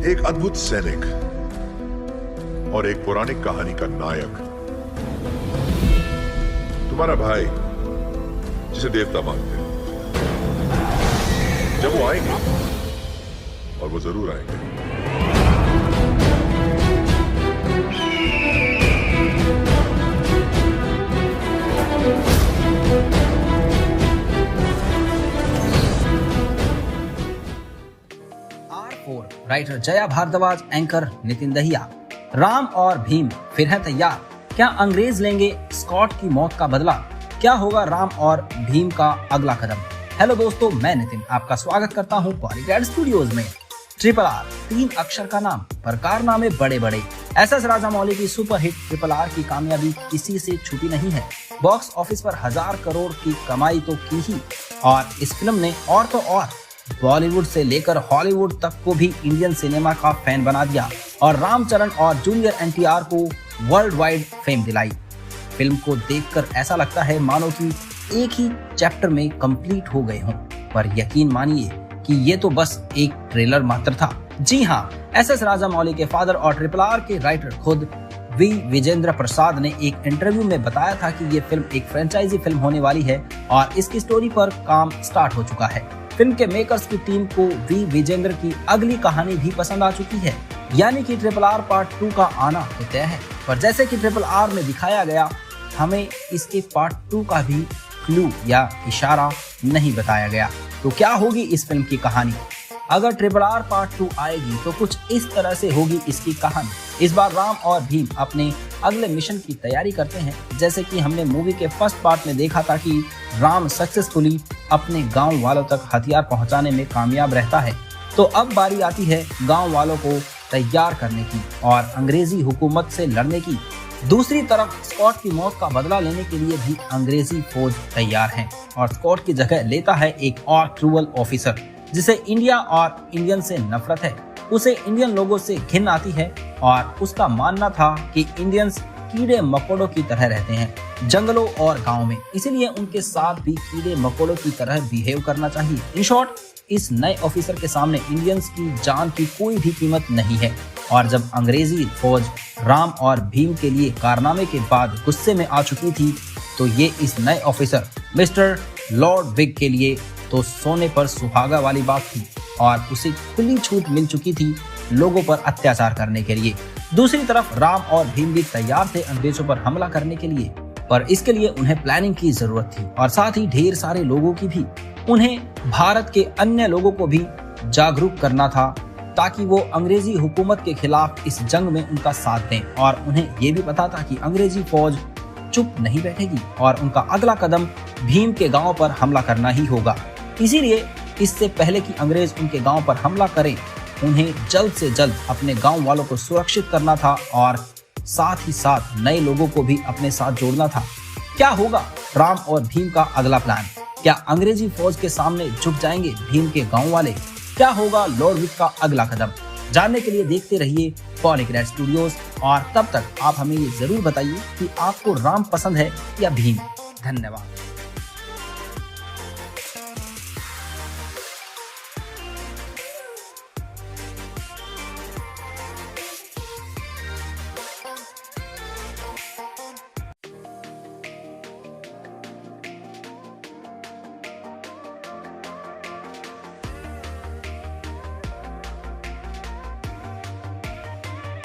एक अद्भुत सैनिक और एक पौराणिक कहानी का नायक, तुम्हारा भाई जिसे देवता मानते हैं। जब वो आएंगे, और वो जरूर आएंगे, राइटर जया भारद्वाज, एंकर नितिन दहिया। राम और भीम फिर है तैयार, क्या अंग्रेज लेंगे स्कॉट की मौत का बदला? क्या होगा राम और भीम का अगला कदम? हेलो दोस्तों, मैं नितिन आपका स्वागत करता हूं पॉलीग्रेड स्टूडियोज में। RRR 3 अक्षर का नाम पर कारनामे बड़े बड़े। SS राजामौली की सुपरहिट RRR की कामयाबी किसी से छुपी नहीं है। बॉक्स ऑफिस पर 1000 करोड़ की कमाई तो की ही, और इस फिल्म ने और तो और बॉलीवुड से लेकर हॉलीवुड तक को भी इंडियन सिनेमा का फैन बना दिया और रामचरण और जूनियर NTR को वर्ल्ड वाइड फेम दिलाई। फिल्म को देखकर ऐसा लगता है मानो कि एक ही चैप्टर में कंप्लीट हो गए हों, पर यकीन मानिए कि ये तो बस एक ट्रेलर मात्र था। जी हाँ, SS राजामौली के फादर और RRR के राइटर खुद V विजेंद्र प्रसाद ने एक इंटरव्यू में बताया था कि ये फिल्म एक फ्रेंचाइजी फिल्म होने वाली है और इसकी स्टोरी पर काम स्टार्ट हो चुका है। फिल्म के मेकर्स की टीम को V विजेंद्र की अगली कहानी भी पसंद आ चुकी है, यानी कि RRR पार्ट 2 का आना तो तय है। पर जैसे कि RRR में दिखाया गया, हमें इसके पार्ट 2 का भी क्लू या इशारा नहीं बताया गया। तो क्या होगी इस फिल्म की कहानी? अगर RRR पार्ट 2 आएगी तो कुछ इस तरह से होगी इसकी कहानी। इस बार राम और भीम अपने अगले मिशन की तैयारी करते हैं। जैसे कि हमने मूवी के फर्स्ट पार्ट में देखा था कि राम सक्सेसफुली अपने गांव वालों तक हथियार पहुंचाने में कामयाब रहता है, तो अब बारी आती है गांव वालों को तैयार करने की और अंग्रेजी हुकूमत से लड़ने की। दूसरी तरफ स्कॉट की मौत का बदला लेने के लिए भी अंग्रेजी फौज तैयार है और स्कॉट की जगह लेता है एक और क्रूअल ऑफिसर जिसे इंडिया और इंडियन से नफरत है। उसे इंडियन लोगों से घिन आती है और उसका मानना था कि इंडियंस कीड़े मकोड़ों की तरह रहते हैं जंगलों और गांव में, इसीलिए उनके साथ भी कीड़े मकोड़ों की तरह बिहेव करना चाहिए। इन शॉर्ट, इस नए ऑफिसर के सामने इंडियंस की जान की कोई भी कीमत नहीं है। और जब अंग्रेजी फौज राम और भीम के लिए कारनामे के बाद गुस्से में आ चुकी थी, तो ये इस नए ऑफिसर मिस्टर लॉर्ड विग के लिए तो सोने पर सुहागा वाली बात थी और उसे खुली छूट मिल चुकी थी लोगों पर अत्याचार करने के लिए। दूसरी तरफ राम और भीम भी तैयार थे अंग्रेजों पर हमला करने के लिए, पर इसके लिए उन्हें प्लानिंग की जरूरत थी और साथ ही ढेर सारे लोगों की भी। उन्हें भारत के अन्य लोगों को भी जागरूक करना था ताकि वो अंग्रेजी हुकूमत के खिलाफ इस जंग में उनका साथ दें। और उन्हें ये भी पता था कि अंग्रेजी फौज चुप नहीं बैठेगी और उनका अगला कदम भीम के गांव पर हमला करना ही होगा। इसीलिए इससे पहले कि अंग्रेज उनके गांव पर हमला करें, उन्हें जल्द से जल्द अपने गांव वालों को सुरक्षित करना था और साथ ही साथ नए लोगों को भी अपने साथ जोड़ना था। क्या होगा राम और भीम का अगला प्लान? क्या अंग्रेजी फौज के सामने झुक जाएंगे भीम के गांव वाले? क्या होगा लॉर्ड विग का अगला कदम? जानने के लिए देखते रहिए पॉलीग्रेड स्टूडियोज, और तब तक आप हमें ये जरूर बताइए कि आपको राम पसंद है या भीम। धन्यवाद।